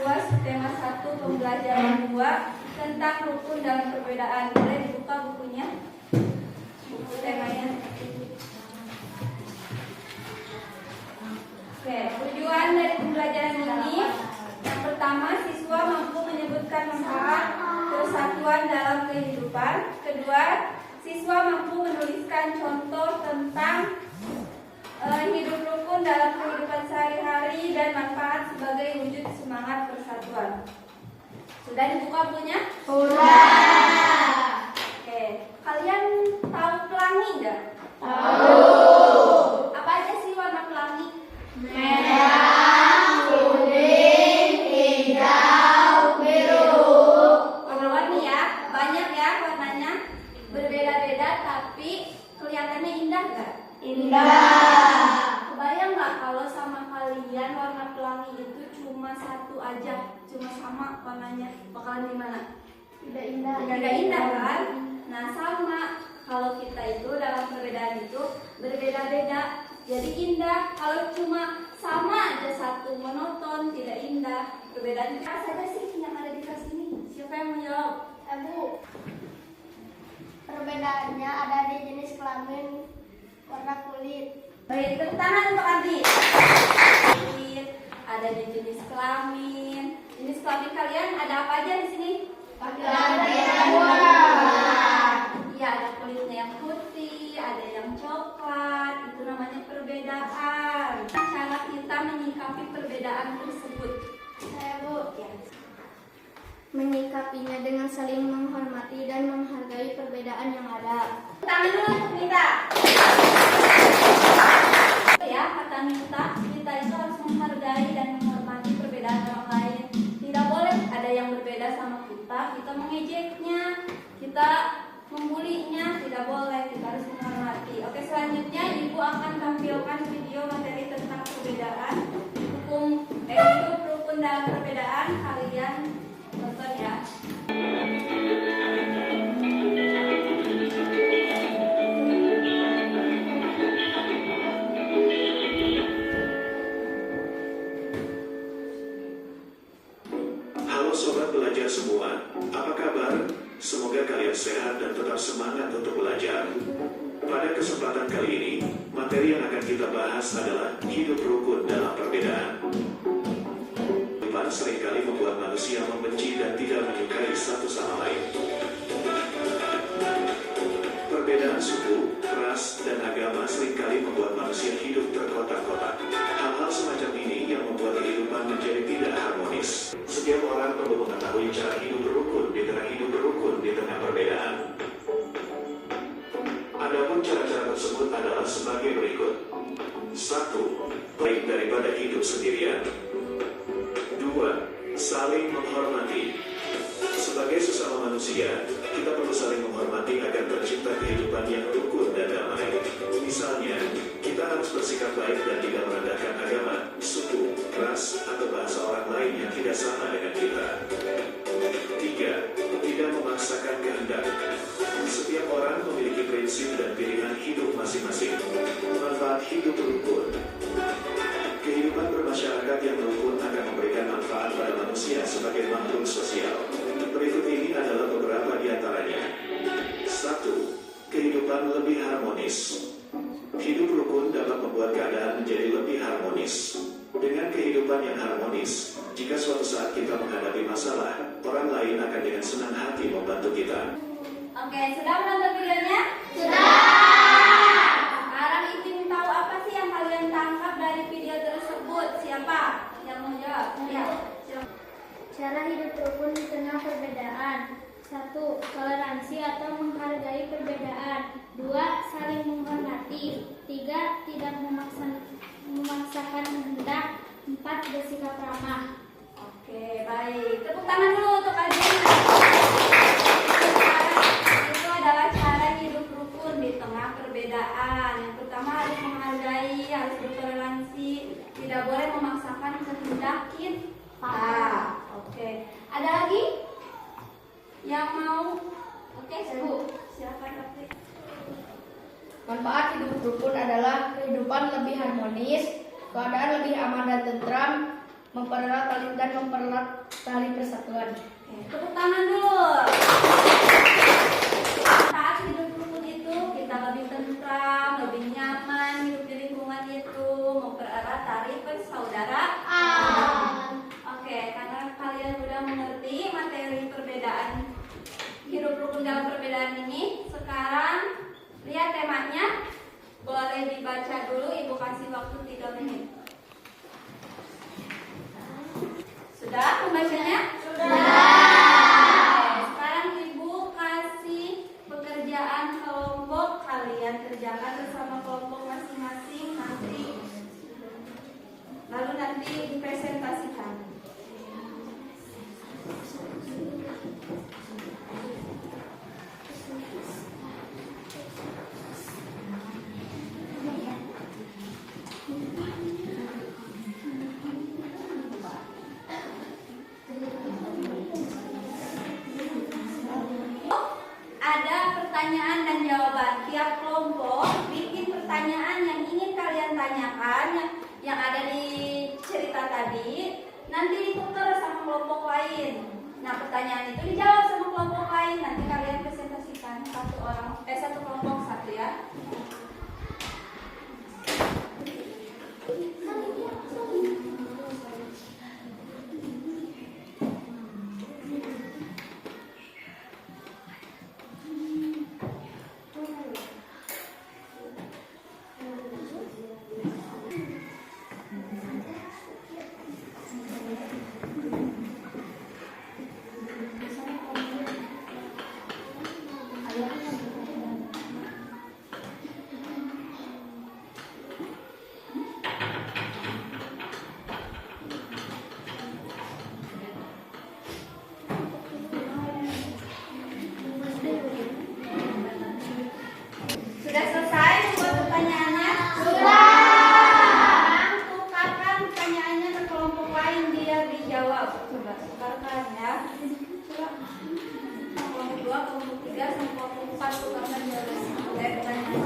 2, subtema 1, pembelajaran 2 tentang rukun dalam perbedaan. Boleh dibuka bukunya? Buku temanya. Oke, tujuan dari pembelajaran ini yang pertama, siswa mampu menyebutkan manfaat persatuan dalam kehidupan. Kedua, siswa mampu menuliskan contoh tentang hidup rukun dalam kehidupan sehari-hari dan manfaat sebagai wujud semangat persatuan. Sudah dibuka bukunya? Sudah. Oke, kalian tahu pelangi nggak? Tahu. Apa aja sih warna pelangi? Merah, kuning, hijau, biru. Warna-warni ya, banyak ya warnanya, berbeda-beda tapi kelihatannya indah nggak? Indah. Kebayang nggak kalau sama kalian warna pelangi itu cuma satu aja, cuma sama warnanya, bakalan gimana? Tidak indah. Tidak indah kan? Nah sama, kalau kita itu dalam perbedaan itu berbeda-beda, jadi indah. Kalau cuma sama aja satu, monoton, tidak indah. Perbedaan itu apa saja sih yang ada di kelas ini? Siapa yang mau jawab? Bu, perbedaannya ada di jenis kelamin, warna kulit. Baik, tepuk tangan untuk Adi. Ada di jenis kelamin. Jenis kelamin kalian ada apa aja di sini? Iya, ada kulitnya yang putih, ada yang coklat. Itu namanya perbedaan. Cara kita menyikapi perbedaan tersebut. Saya Bu, Ya. menyikapinya dengan saling menghormati dan menghargai perbedaan yang ada. Tangan dulu untuk Mita. Ya, kata Mita, kita itu harus menghargai dan menghormati perbedaan orang lain. Tidak boleh ada yang berbeda sama kita mengejeknya, kita membulinya, tidak boleh. Kita harus menghormati. Oke, selanjutnya Ibu akan tampilkan video materi tentang perbedaan, hidup rukun dalam perbedaan. Kalian tonton ya. Halo sobat belajar semua, apa kabar? Semoga kalian sehat dan tetap semangat untuk belajar. Pada kesempatan kali ini, materi yang akan kita bahas adalah hidup rukun dalam perbedaan. Perbedaan seringkali membuat manusia membenci dan tidak menyukai satu sama lain. Perbedaan suku, ras, dan agama seringkali membuat manusia hidup terkotak-kotak. Hal-hal semacam ini yang membuat kehidupan menjadi tidak harmonis. Setiap orang perlu mengetahui cara hidup rukun di tengah perbedaan. Adapun cara-cara tersebut adalah sebagai berikut. 1. Baik daripada hidup sendirian. 2. Saling menghormati. Sebagai sesama manusia, kita perlu saling menghormati agar tercipta kehidupan yang rukun dan damai. Misalnya, kita harus bersikap baik dan tidak merendahkan agama, suku, ras, atau bahasa orang lain yang tidak sama dengan kita. 3. Tidak memaksakan kehendak. Setiap orang memiliki prinsip dan pilihan hidup masing-masing. Manfaat hidup rukun. Kehidupan bermasyarakat yang rukun akan memberikan manfaat pada manusia sebagai makhluk sosial. Berikut ini adalah beberapa di antaranya. 1. Kehidupan lebih harmonis. Hidup rukun dapat membuat keadaan menjadi lebih harmonis. Dengan kehidupan yang harmonis, jika suatu saat kita menghadapi masalah, orang lain akan dengan senang hati membantu kita. Oke, sudah menonton videonya? Sudah. Sekarang ingin tahu apa sih yang kalian tangkap dari video tersebut? Siapa yang mau jawab? Ya. Cara hidup rukun di tengah perbedaan. 1. Toleransi atau menghargai perbedaan. 2. Saling menghormati. 3. Tidak memaksakan kehendak. 4. Bersikap ramah. Oke, baik. Tepuk tangan dulu untuk kalian. Itu adalah cara hidup rukun di tengah perbedaan. Yang pertama harus menghargai, harus bertoleransi, tidak boleh memaksakan kehendak kita. Oke. Ada lagi yang mau? Oke, Bu. Silakan, Dokter. Manfaat hidup rukun adalah kehidupan lebih harmonis, keadaan lebih aman dan tentram, mempererat tali persatuan. Oke, tepuk tangan dulu. Saat hidup rukun itu kita lebih tentram, lebih nyaman hidup di lingkungan itu, mempererat tali persaudaraan. Oke, karena kalian sudah mengerti materi perbedaan hidup rukun dalam perbedaan ini, sekarang lihat temanya. Boleh dibaca dulu, Ibu kasih waktu 3 menit. Sudah membacanya? Sudah. Sekarang Ibu kasih pekerjaan kelompok, kalian kerjakan bersama kelompok masing-masing nanti. Lalu nanti dipresentasikan. Ada pertanyaan dan jawaban. Tiap kelompok bikin pertanyaan yang ingin kalian tanyakan yang ada di cerita tadi, nanti ditukar sama kelompok lain. Nah, pertanyaan itu dijawab sama kelompok lain. Nanti kalian presentasikan satu kelompok satu ya. Sudah selesai membuat pertanyaannya? Sudah. Sekarang tukarkan pertanyaannya ke kelompok lain biar dijawab. Coba tukarkan ya. Coba. Kelompok 2, kelompok 3, sama kelompok 4 tukarkan jawabannya. Oke, pertanyaannya.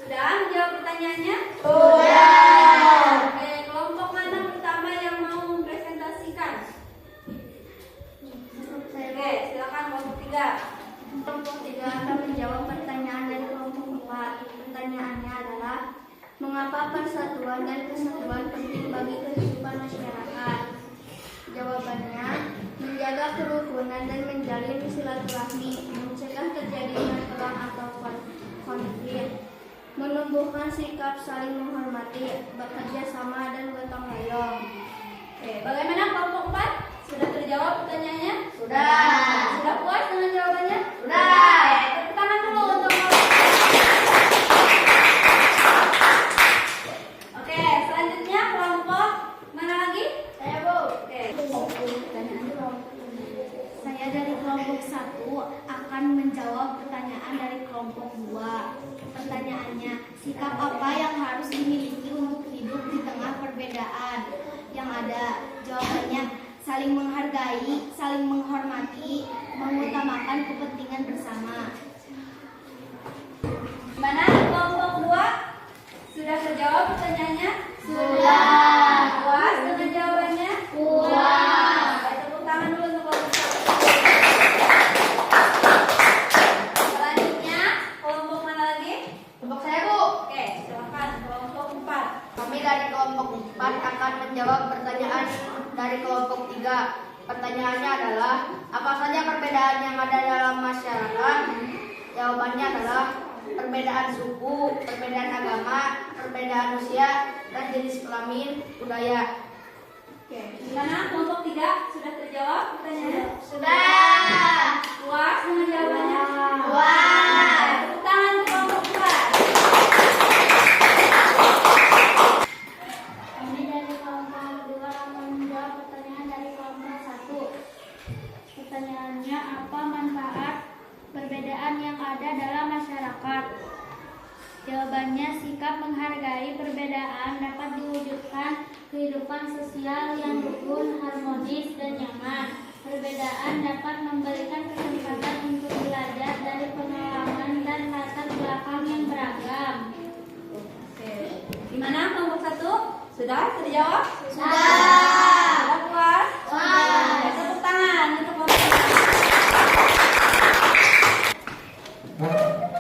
Sudah menjawab pertanyaannya? Sudah. Oke, kelompok mana pertama yang mau mempresentasikan? Oke, silakan kelompok 3. Kelompok 3 akan menjawab pertanyaan dari kelompok 4. Pertanyaannya adalah, mengapa persatuan dan kesatuan penting bagi kehidupan masyarakat? Jawabannya, menjaga kerukunan dan menjalin silaturahmi, mencegah terjadinya perang atau konflik, menumbuhkan sikap saling menghormati, bekerja sama dan gotong royong. Oke, bagaimana kelompok 4? Sudah terjawab pertanyaannya? Sudah. Sudah puas dengan jawabannya? Sudah. Oke, tepuk tangan dulu untuk kelompok. Oke, selanjutnya kelompok mana lagi? Saya, Bu. Oke. Saya dari kelompok 1 akan menjawab pertanyaan dari kelompok 2. Pertanyaannya, sikap apa yang harus dimiliki untuk hidup di tengah perbedaan yang ada? Jawabannya, saling menghargai, saling menghormati, mengutamakan kepentingan bersama. Mana kelompok 2? Sudah terjawab pertanyaannya? Sudah. Puas dengan jawabannya? Puas. Oke, tepuk tangan dulu untuk kelompok 1. Selanjutnya, kelompok mana lagi? Kelompok saya, Bu. Oke, silakan kelompok 4. Kami dari kelompok 4 akan menjawab pertanyaan dari kelompok 3. Pertanyaannya adalah, apa saja perbedaan yang ada dalam masyarakat? Jawabannya adalah perbedaan suku, perbedaan agama, perbedaan usia, dan jenis kelamin, budaya. Oke, gimana kelompok 3? Sudah terjawab pertanyaannya? Sudah. Puas dengan jawabannya? Puas. Tepuk tangan untuk kelompok 4. Kami dari kelompok 2 akan menjawab pertanyaan dari kelompok 1. pertanyaannya, apa manfaat perbedaan yang ada dalam masyarakat? Jawabannya, sikap menghargai perbedaan dapat diwujudkan kehidupan sosial yang rukun, harmonis, dan nyaman. Perbedaan dapat memberikan kesempatan untuk belajar dari pengalaman dan latar belakang yang beragam. Oke. Gimana kelompok 1? Sudah? Sudah jawab? Sudah. Sudah puas? Puas. Oke, tepuk tangan untuk kelompok 1.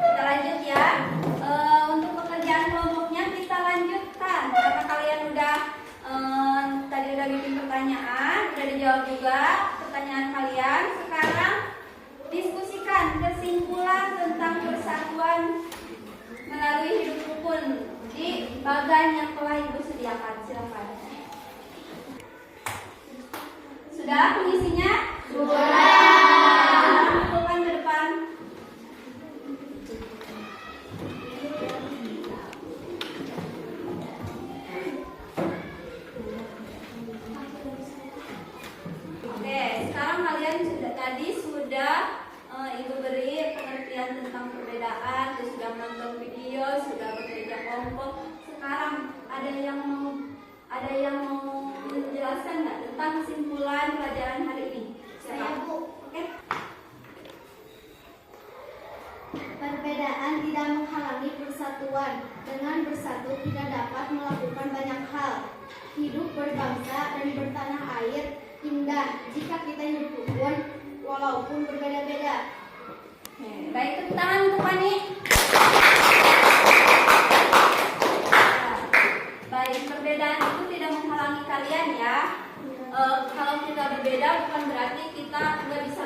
Kita lanjut ya. Untuk pekerjaan kelompoknya kita lanjutkan. Karena kalian tadi udah bikin pertanyaan, udah dijawab juga pertanyaan kalian. Sekarang diskusikan kesimpulan tentang persatuan melalui hidup rukun di bagan yang telah Ibu sediakan. Silakan. Sudah pengisinya? Sudah. Kumpulkan ke depan. Oke, sekarang kalian sudah Ibu beri pengertian tentang perbedaan, terus sudah menonton video, sudah bekerja kelompok. Sekarang ada yang mau menjelaskan nggak tentang kesimpulan pelajaran hari ini? Siapa? Oke. Perbedaan tidak menghalangi persatuan. Dengan bersatu kita dapat melakukan banyak hal. Hidup berbangsa dan bertanah air indah jika kita hidup rukun walaupun berbeda-beda. Oke, baik, tepuk tangan untuk Fani. Baik, perbedaan itu tidak menghalangi kalian ya. Kalau kita berbeda bukan berarti kita nggak bisa